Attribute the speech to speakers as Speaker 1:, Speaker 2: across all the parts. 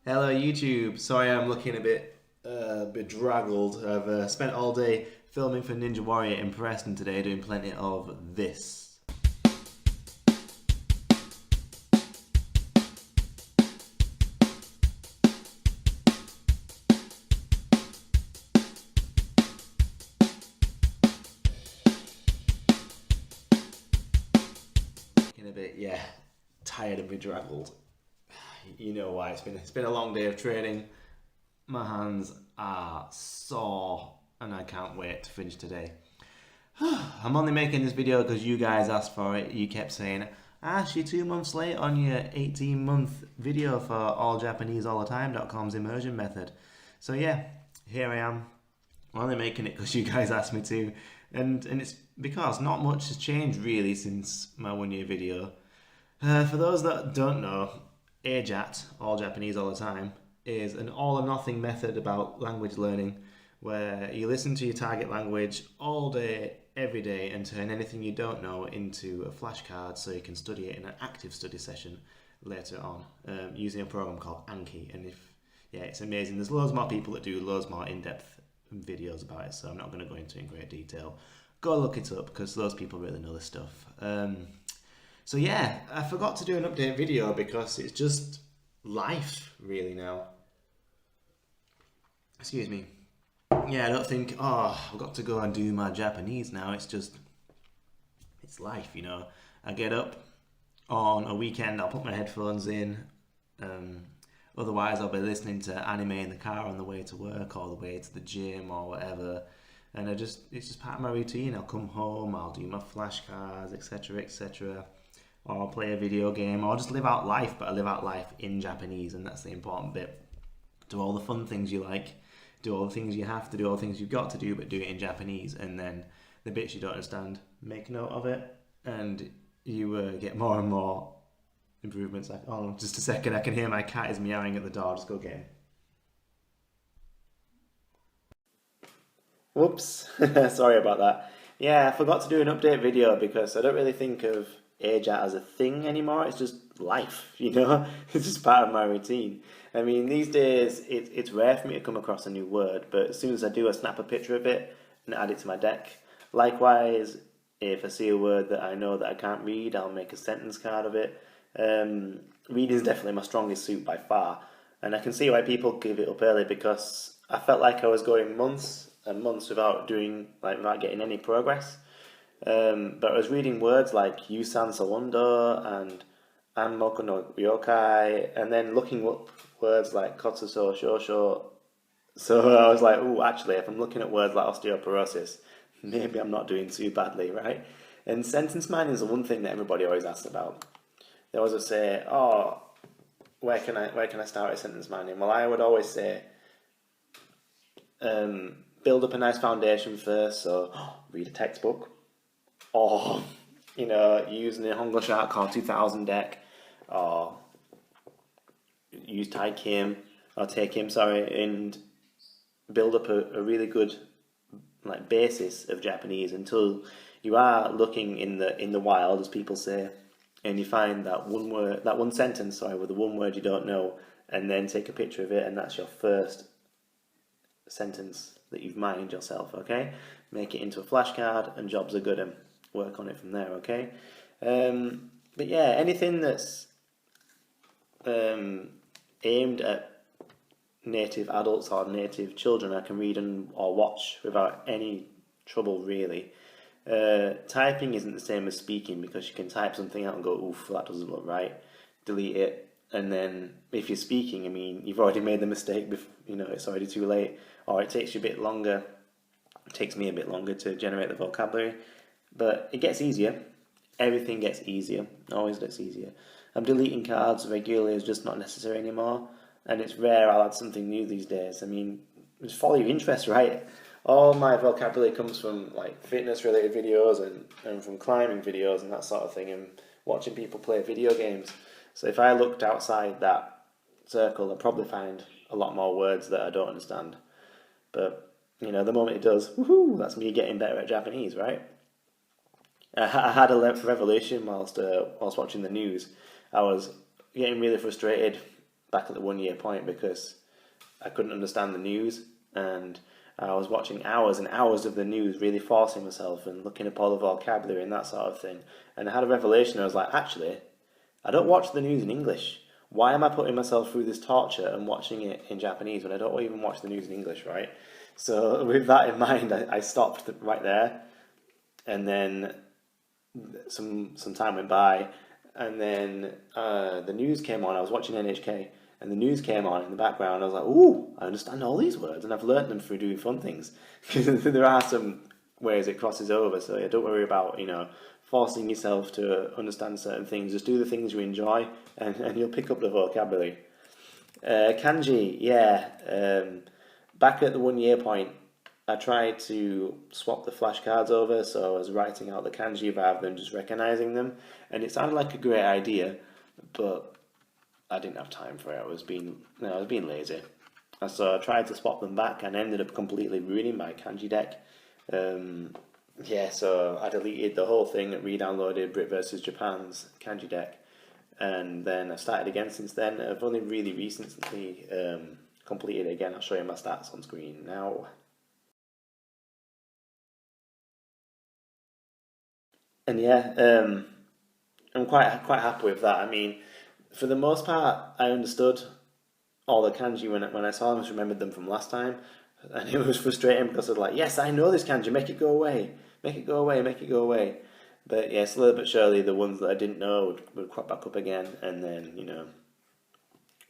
Speaker 1: Hello YouTube. Sorry I'm looking a bit bedraggled. I've spent all day filming for Ninja Warrior in Preston today, doing plenty of this. Looking a bit, yeah, tired and bedraggled. You know why? It's been a long day of training. My hands are sore, and I can't wait to finish today. I'm only making this video because you guys asked for it. You kept saying, Ash, you're 2 months late on your 18-month video for alljapaneseallthetime.com's immersion method. So yeah, here I am. I'm only making it because you guys asked me to. And it's because not much has changed really since my 1 year video. For those that don't know, AJATT, All Japanese All the Time, is an all or nothing method about language learning where you listen to your target language all day, every day, and turn anything you don't know into a flashcard so you can study it in an active study session later on using a program called Anki. And yeah, it's amazing. There's loads more people that do loads more in-depth videos about it, so I'm not going to go into it in great detail. Go look it up because those people really know this stuff. So yeah, I forgot to do an update video because it's just life really now. Excuse me. Yeah, I don't think, I've got to go and do my Japanese now. It's life, you know. I get up on a weekend, I'll put my headphones in. Otherwise, I'll be listening to anime in the car on the way to work or the way to the gym or whatever. And it's just part of my routine. I'll come home, I'll do my flashcards, etc., etc. Or I'll play a video game, or just live out life, but I live out life in Japanese, and that's the important bit. Do all the fun things you like, do all the things you have to do, all the things you've got to do, but do it in Japanese, and then the bits you don't understand, make note of it, and you get more and more improvements. Like, oh, just a second, I can hear my cat is meowing at the door, just go get him. Whoops, sorry about that. Yeah, I forgot to do an update video because I don't really think of AJAT as a thing anymore. It's just life, you know? It's just part of my routine. I mean, these days, it's rare for me to come across a new word, but as soon as I do, I snap a picture of it and add it to my deck. Likewise, if I see a word that I know that I can't read, I'll make a sentence card of it. Reading is definitely my strongest suit by far, and I can see why people give it up early because I felt like I was going months and months without getting any progress. But I was reading words like Yusan Sawando and Anmoku no Ryokai, and then looking up words like Kotsuso Shosho. So I was like, oh, actually, if I'm looking at words like osteoporosis, maybe I'm not doing too badly, right? And sentence mining is the one thing that everybody always asks about. They always say, oh, where can I start with sentence mining? Well, I would always say, build up a nice foundation first. So read a textbook, or use the Nihongo Shark Core 2000 deck, or use Taikim or Taikim, and build up a really good basis of Japanese until you are looking in the wild, as people say, and you find that one sentence, with the one word you don't know, and then take a picture of it, and that's your first sentence that you've mined yourself. Okay, make it into a flashcard, and jobs are good, and work on it from there. Okay, but yeah, anything that's aimed at native adults or native children, I can read or watch without any trouble, really. Typing isn't the same as speaking because you can type something out and go, oof, that doesn't look right, delete it, and then if you're speaking, I mean, you've already made the mistake, it's already too late, or it takes you a bit longer. It takes me a bit longer to generate the vocabulary, but it gets easier. Everything gets easier, always gets easier. I'm deleting cards regularly, it's just not necessary anymore, and it's rare I'll add something new these days. I mean, just follow your interests, right? All my vocabulary comes from fitness related videos and from climbing videos and that sort of thing, and watching people play video games. So if I looked outside that circle, I'd probably find a lot more words that I don't understand. But the moment it does, woohoo, that's me getting better at Japanese, right? I had a revelation whilst watching the news. I was getting really frustrated back at the 1 year point because I couldn't understand the news, and I was watching hours and hours of the news, really forcing myself and looking up all the vocabulary and that sort of thing. And I had a revelation. I was like, actually, I don't watch the news in English. Why am I putting myself through this torture and watching it in Japanese when I don't even watch the news in English, right? So with that in mind, I stopped right there, and then some time went by, and then the news came on. I was watching NHK, and the news came on in the background. I was like, ooh, I understand all these words, and I've learnt them through doing fun things. Because there are some ways it crosses over, so yeah, don't worry about, forcing yourself to understand certain things. Just do the things you enjoy, and you'll pick up the vocabulary. Kanji, yeah. Back at the 1 year point, I tried to swap the flashcards over, so I was writing out the kanji rather than just recognizing them, and it sounded like a great idea, but I didn't have time for it. I was being lazy. And so I tried to swap them back and ended up completely ruining my kanji deck. So I deleted the whole thing, re-downloaded Brit vs Japan's kanji deck, and then I started again since then. I've only really recently completed it again. I'll show you my stats on screen now. And I'm quite happy with that. I mean, for the most part, I understood all the kanji when I saw them. I just remembered them from last time, and it was frustrating because I was like, yes, I know this kanji, make it go away, make it go away, make it go away. But yeah, slowly but surely, the ones that I didn't know would crop back up again, and then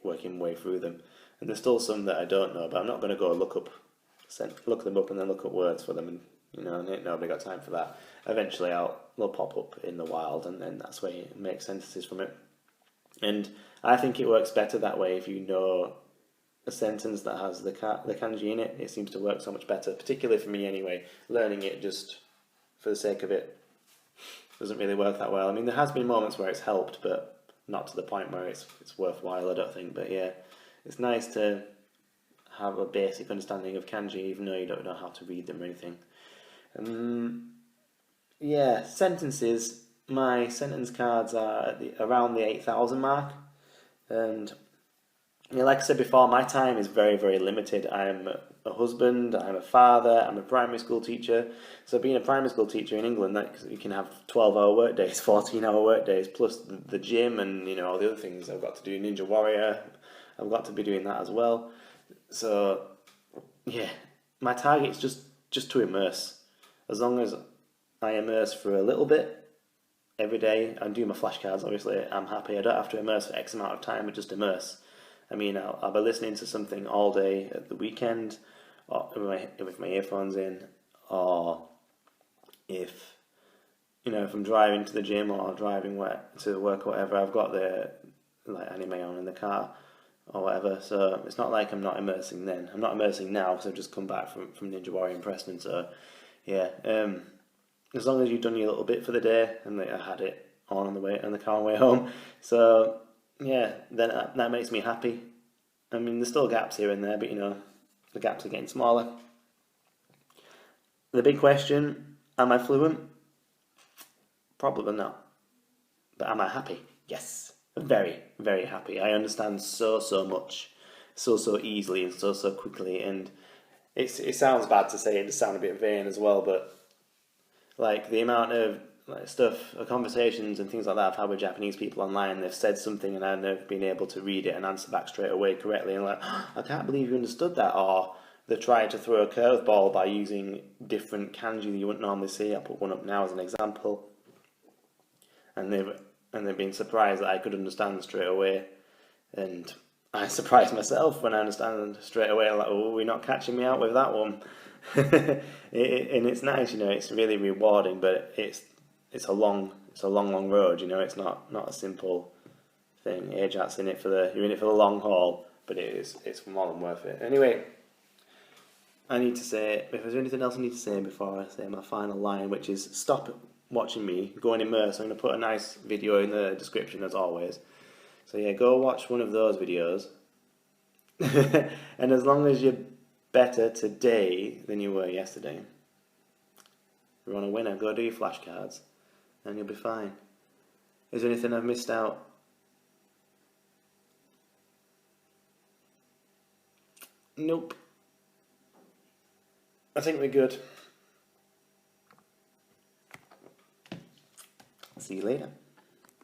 Speaker 1: working way through them. And there's still some that I don't know, but I'm not going to go look them up and then look up words for them, and nobody got time for that. Eventually they'll pop up in the wild, and then that's where you make sentences from it. And I think it works better that way. If you know a sentence that has the kanji in it, it seems to work so much better, particularly for me anyway. Learning it just for the sake of it doesn't really work that well. I mean, there has been moments where it's helped, but not to the point where it's worthwhile, I don't think. But yeah, it's nice to have a basic understanding of kanji, even though you don't know how to read them or anything. Sentences. My sentence cards are at around the 8,000 mark, and like I said before, my time is very, very limited. I'm a husband, I'm a father, I'm a primary school teacher. So being a primary school teacher in England, you can have 12-hour work days, 14-hour work days, plus the gym and all the other things I've got to do. Ninja Warrior, I've got to be doing that as well. So yeah, my target's just to immerse. As long as I immerse for a little bit every day, I do my flashcards, obviously, I'm happy. I don't have to immerse for X amount of time, but just immerse. I mean, I'll be listening to something all day at the weekend, or with my earphones in, or if I'm driving to the gym or driving to work or whatever, I've got the Animelon in the car or whatever. So it's not like I'm not immersing then. I'm not immersing now because I've just come back from Ninja Warrior in Preston. So yeah, as long as you've done your little bit for the day, and I had it on the car on the way home. So yeah, then that makes me happy. I mean, there's still gaps here and there, but the gaps are getting smaller. The big question, am I fluent? Probably not. But am I happy? Yes. Very, very happy. I understand so much, so easily and so quickly, and it sounds bad to say, it does sound a bit vain as well, but like the amount of conversations and things like that I've had with Japanese people online, they've said something and I've never been able to read it and answer back straight away correctly, and I can't believe you understood that. Or they tried to throw a curveball by using different kanji that you wouldn't normally see. I'll put one up now as an example, and they've been surprised that I could understand straight away, and I surprised myself when I understand straight away. I'm like, oh, you're not catching me out with that one. And it's nice, it's really rewarding, but it's a long road, it's not a simple thing. AJATT's you're in it for the long haul, but it's more than worth it. Anyway, I need to say, if there's anything else I need to say before I say my final line, which is stop watching me, go and immerse. I'm going to put a nice video in the description as always. So yeah, go watch one of those videos. And as long as you're better today than you were yesterday, if you want a winner, go do your flashcards and you'll be fine. Is there anything I've missed out? Nope. I think we're good. See you later.